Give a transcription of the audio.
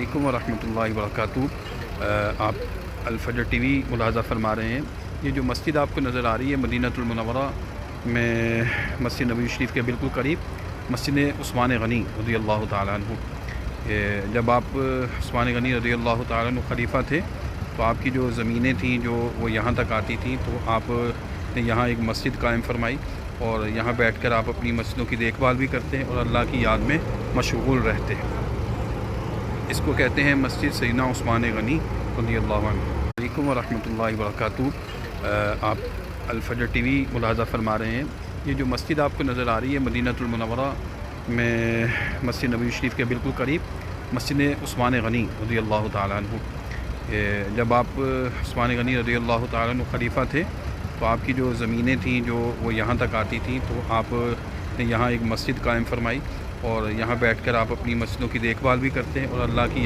علیکم ورحمۃ اللہ وبرکاتہ۔ آپ الفجر ٹی وی ملاحظہ فرما رہے ہیں۔ یہ جو مسجد آپ کو نظر آ رہی ہے مدینۃ المنورہ میں، مسجد نبوی شریف کے بالکل قریب مسجد عثمان غنی رضی اللہ تعالیٰ عنہ۔ جب آپ عثمان غنی رضی اللہ تعالیٰ عنہ خلیفہ تھے تو آپ کی جو زمینیں تھیں جو وہ یہاں تک آتی تھیں، تو آپ نے یہاں ایک مسجد قائم فرمائی اور یہاں بیٹھ کر آپ اپنی مسجدوں کی دیکھ بھال بھی کرتے ہیں اور اللہ کی یاد میں مشغول رہتے ہیں۔ اس کو کہتے ہیں مسجد سیدنا عثمان غنی رضی اللہ عنہ۔ علیکم ورحمۃ اللہ وبرکاتہ۔ آپ الفجر ٹی وی ملاحظہ فرما رہے ہیں۔ یہ جو مسجد آپ کو نظر آ رہی ہے مدینۃ المنورہ میں، مسجد نبوی شریف کے بالکل قریب مسجد عثمان غنی رضی اللہ تعالیٰ عنہ۔ جب آپ عثمان غنی رضی اللہ تعالیٰ عنہ خلیفہ تھے تو آپ کی جو زمینیں تھیں جو وہ یہاں تک آتی تھیں، تو آپ نے یہاں ایک مسجد قائم فرمائی اور یہاں بیٹھ کر آپ اپنی مسجدوں کی دیکھ بھال بھی کرتے ہیں اور اللہ کی